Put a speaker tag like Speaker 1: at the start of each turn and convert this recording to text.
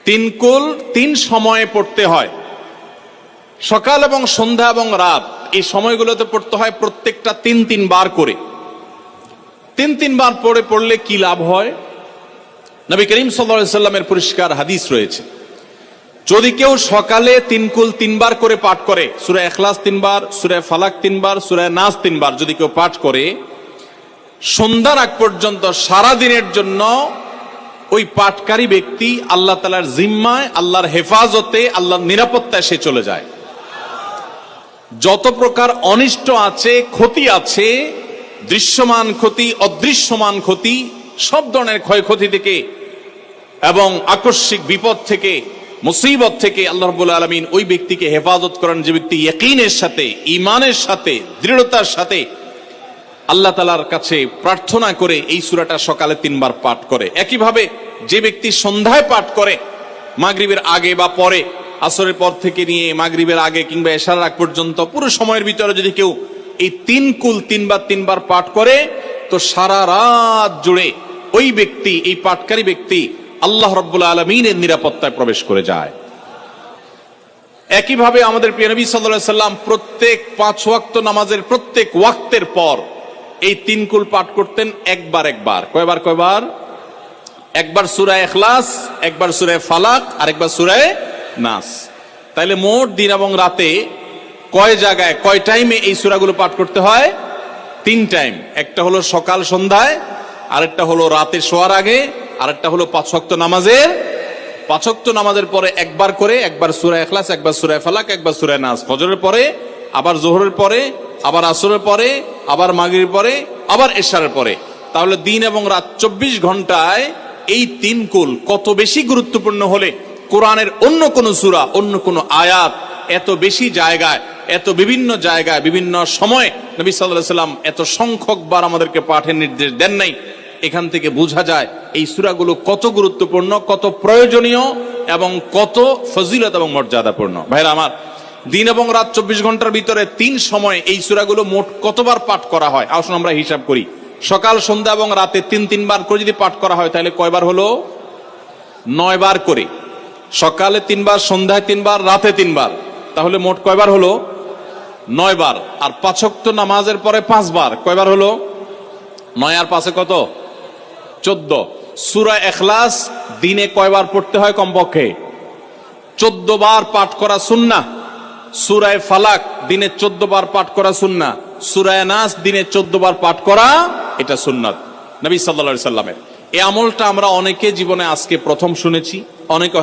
Speaker 1: তিন কুল তিন সময়ে পড়তে হয়, সকাল এবং সন্ধ্যা এবং রাত, এই সময়গুলোতে পড়তে হয় প্রত্যেকটা তিন বার করে। তিন বার পড়লে কি লাভ হয়? নবী করিম সাল্লাল্লাহু আলাইহি সাল্লামের পরিষ্কার হাদিস রয়েছে, যদি কেউ সকালে তিন কুল বার করে পাঠ করে, সূরা ইখলাস 3 বার, সূরা ফালাক 3 বার, সূরা নাস 3 বার যদি কেউ পাঠ করে, সন্ধ্যার আগ পর্যন্ত সারা দিনের জন্য ওই পাঠকারী ব্যক্তি আল্লাহ তাআলার জিম্মায়, আল্লাহর হেফাজতে, আল্লাহর নিরাপত্তায় সে চলে যায়। যত প্রকার অনিষ্ট আছে, ক্ষতি আছে, দৃশ্যমান ক্ষতি, অদৃশ্যমান ক্ষতি, সব ধরনের ক্ষয়ক্ষতি থেকে এবং আকস্মিক বিপদ থেকে, মুসিবত থেকে আল্লাহ রাব্বুল আলামিন ওই ব্যক্তিকে হেফাজত করেন, যে ব্যক্তি ইয়াকিনের সাথে, ঈমানের সাথে, দৃঢ়তার সাথে আল্লাহ তাআলার কাছে প্রার্থনা করে এই সূরাটা সকালে 3 বার পাঠ করে। একইভাবে যে ব্যক্তি সন্ধ্যায় পাঠ করে, মাগরিবের আগে বা পরে, আসরের পর থেকে নিয়ে মাগরিবের আগে কিংবা এশার আগ পর্যন্ত পুরো সময়ের ভিতরে যদি কেউ এই তিন কুল 3 বার পাঠ করে, তো সারা রাত জুড়ে ওই ব্যক্তি, এই পাঠকারী ব্যক্তি আল্লাহ রাব্বুল আলামিনের নিরাপত্তায় প্রবেশ করে যায়। একইভাবে আমাদের প্রিয় নবী সাল্লাল্লাহু আলাইহি সাল্লাম প্রত্যেক 5 ওয়াক্ত নামাজের প্রত্যেক ওয়াক্তের পর এই তিন কুল পাঠ করতেন একবার। কয়বার? একবার সূরা ইখলাস, একবার সূরা ফালাক, আর একবার সূরা নাস। তাইলে মোট দিন এবং রাতে কয় জায়গায়, কয় টাইমে এই সূরাগুলো পাঠ করতে হয়? 3 টাইম। একটা হলো সকাল সন্ধ্যায়, আরেকটা হলো রাতে শোয়ার আগে, আরেকটা হলো 5 ওয়াক্ত নামাজের, 5 ওয়াক্ত নামাজের পরে একবার করে, একবার সূরা ইখলাস, একবার সূরা ফালাক, একবার সূরা নাস। ফজরের পরে, আবার যোহরের পরে, আবার আসরের পরে, আবার মাগরিবের পরে, আবার এশারের পরে। তাহলে দিন এবং রাত 24 ঘন্টায় এই তিন কুল কত বেশি গুরুত্বপূর্ণ হলে কোরআনের অন্য কোন সূরা, অন্য কোন আয়াত এত বেশি জায়গায়, এত বিভিন্ন জায়গায়, বিভিন্ন সময় নবী সাল্লাল্লাহু আলাইহি সাল্লাম এত সংখ্যক বার আমাদেরকে পাঠের নির্দেশ দেন নাই। এখান থেকে বোঝা যায় এই সূরাগুলো কত গুরুত্বপূর্ণ, কত প্রয়োজনীয় এবং কত ফজিলত এবং মর্যাদাপূর্ণ। ভাইরা আমার, দিন এবং রাত 24 ঘন্টার ভিতরে 3 সময় এই সূরাগুলো মোট কতবার পাঠ করা হয়? আসুন আমরা হিসাব করি। সকাল, সন্ধ্যা এবং রাতে 3 বার করে যদি পাঠ করা হয়, তাহলে কয়বার হলো? 9 বার করে। সকালে 3 বার, সন্ধ্যায় 3 বার, রাতে 3 বার, তাহলে মোট কয়বার হলো? 9 বার। আর 5 ওয়াক্ত নামাজের পরে 5 বার, কয়বার হলো? 9 আর 5 কত? 14। সূরা ইখলাস দিনে কয়বার পড়তে হয়? কমপক্ষে 14 বার পাঠ করা সুন্নাহ। সূরা ফালাক দিনে 14 বার পাঠ করা সুন্নাহ। সূরা নাস দিনে 14 বার পাঠ করা, এটা সুন্নাত নবী সাল্লাল্লাহু আলাইহি সাল্লামের। এই আমলটা আমরা অনেকে জীবনে আজকে প্রথম শুনেছি, অনেকে